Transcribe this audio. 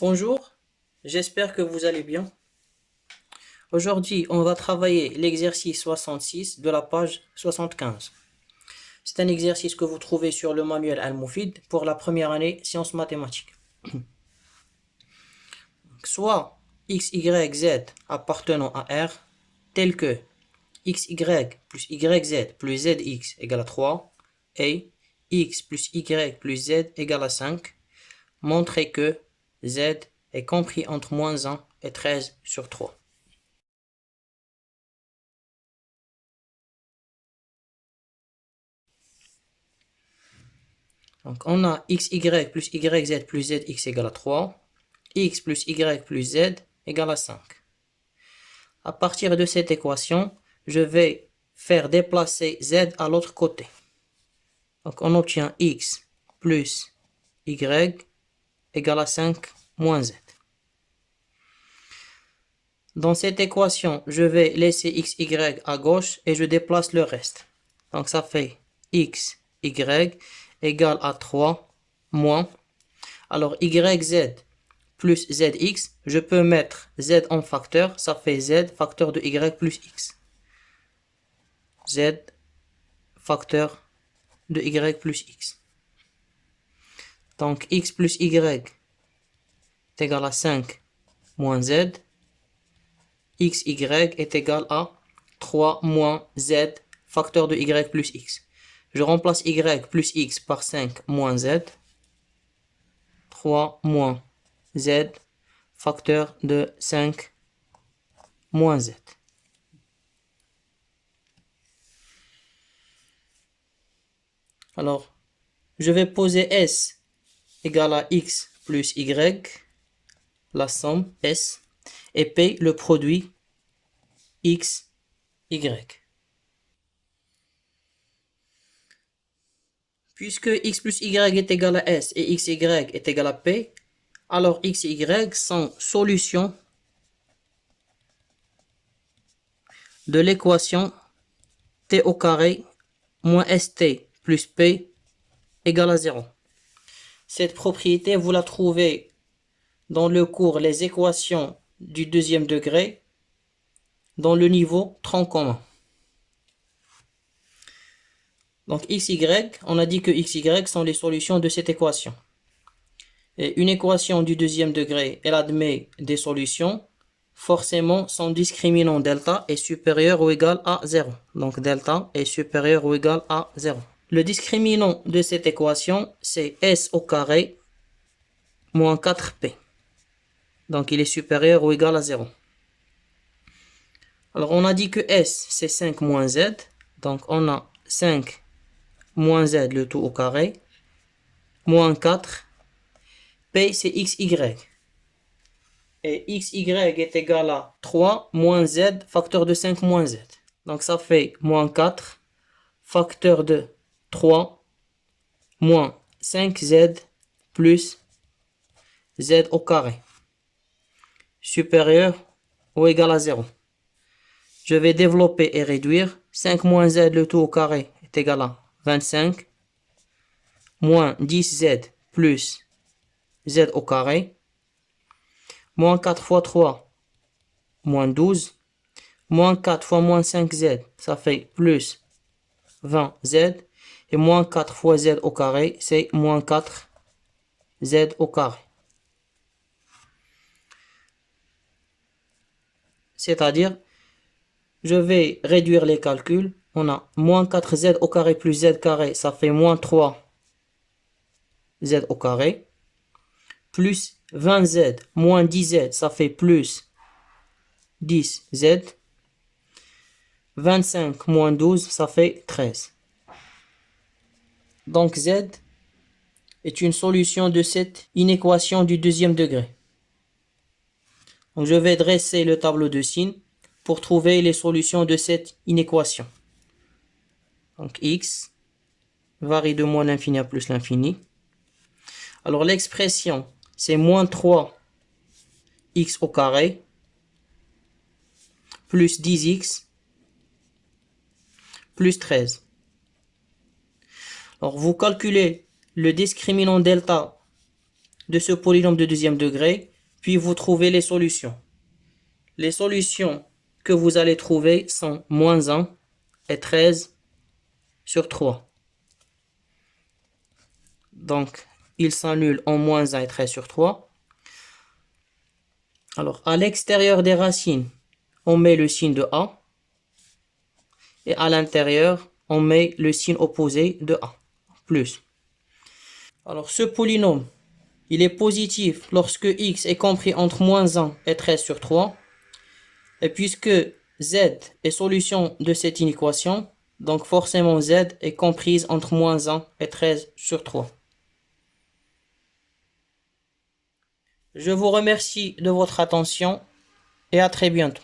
Bonjour, j'espère que vous allez bien. Aujourd'hui, on va travailler l'exercice 66 de la page 75. C'est un exercice que vous trouvez sur le manuel Al-Moufid pour la première année sciences mathématiques. Soit x, y, z appartenant à R, tel que x, y plus y, z plus z, x égale à 3 et x plus y plus z égale à 5, montrez que z est compris entre moins 1 et 13 sur 3. Donc, on a xy plus yz plus zx égale à 3, x plus y plus z égale à 5. À partir de cette équation, je vais faire déplacer z à l'autre côté. Donc, on obtient x plus y égale à 5 moins z. Dans cette équation, je vais laisser xy à gauche et je déplace le reste. Donc, ça fait xy égale à 3 moins. Alors, yz plus zx, je peux mettre z en facteur, ça fait z facteur de y plus x. Z facteur de y plus x. Donc x plus y est égal à 5 moins z. Xy est égal à 3 moins z facteur de y plus x. Je remplace y plus x par 5 moins z. 3 moins z facteur de 5 moins z. Alors, je vais poser S égale à X plus Y, la somme S, et P le produit X, Y. Puisque X plus Y est égal à S et XY est égal à P, alors X et Y sont solutions de l'équation T au carré moins ST plus P égale à 0. Cette propriété, vous la trouvez dans le cours Les équations du deuxième degré, dans le niveau tronc commun. Donc xy, on a dit que xy sont les solutions de cette équation. Et une équation du deuxième degré, elle admet des solutions. Forcément, son discriminant delta est supérieur ou égal à 0. Donc delta est supérieur ou égal à 0. Le discriminant de cette équation, c'est s au carré moins 4p. Donc il est supérieur ou égal à 0. Alors on a dit que s c'est 5 moins z. Donc on a 5 moins z le tout au carré, moins 4, p c'est xy. Et xy est égal à 3 moins z facteur de 5 moins z. Donc ça fait moins 4 facteur de 3 moins 5z plus z au carré, supérieur ou égal à 0. Je vais développer et réduire. 5 moins z le tout au carré est égal à 25, moins 10z plus z au carré, moins 4 fois 3, moins 12, moins 4 fois moins 5z, ça fait plus 20z, et moins 4 fois z au carré, c'est moins 4z au carré. C'est-à-dire, je vais réduire les calculs. On a moins 4z au carré plus z carré, ça fait moins 3z au carré, plus 20z moins 10z, ça fait plus 10z, 25 moins 12, ça fait 13. Donc z est une solution de cette inéquation du deuxième degré. Donc je vais dresser le tableau de signes pour trouver les solutions de cette inéquation. Donc x varie de moins l'infini à plus l'infini. Alors l'expression, c'est moins 3x au carré plus 10x plus 13. Alors vous calculez le discriminant delta de ce polynôme de deuxième degré, puis vous trouvez les solutions. Les solutions que vous allez trouver sont moins 1 et 13 sur 3. Donc, ils s'annulent en moins 1 et 13 sur 3. Alors, à l'extérieur des racines, on met le signe de A. Et à l'intérieur, on met le signe opposé de A, plus. Alors, ce polynôme, il est positif lorsque x est compris entre moins 1 et 13 sur 3. Et puisque z est solution de cette inéquation, donc forcément z est comprise entre moins 1 et 13 sur 3. Je vous remercie de votre attention et à très bientôt.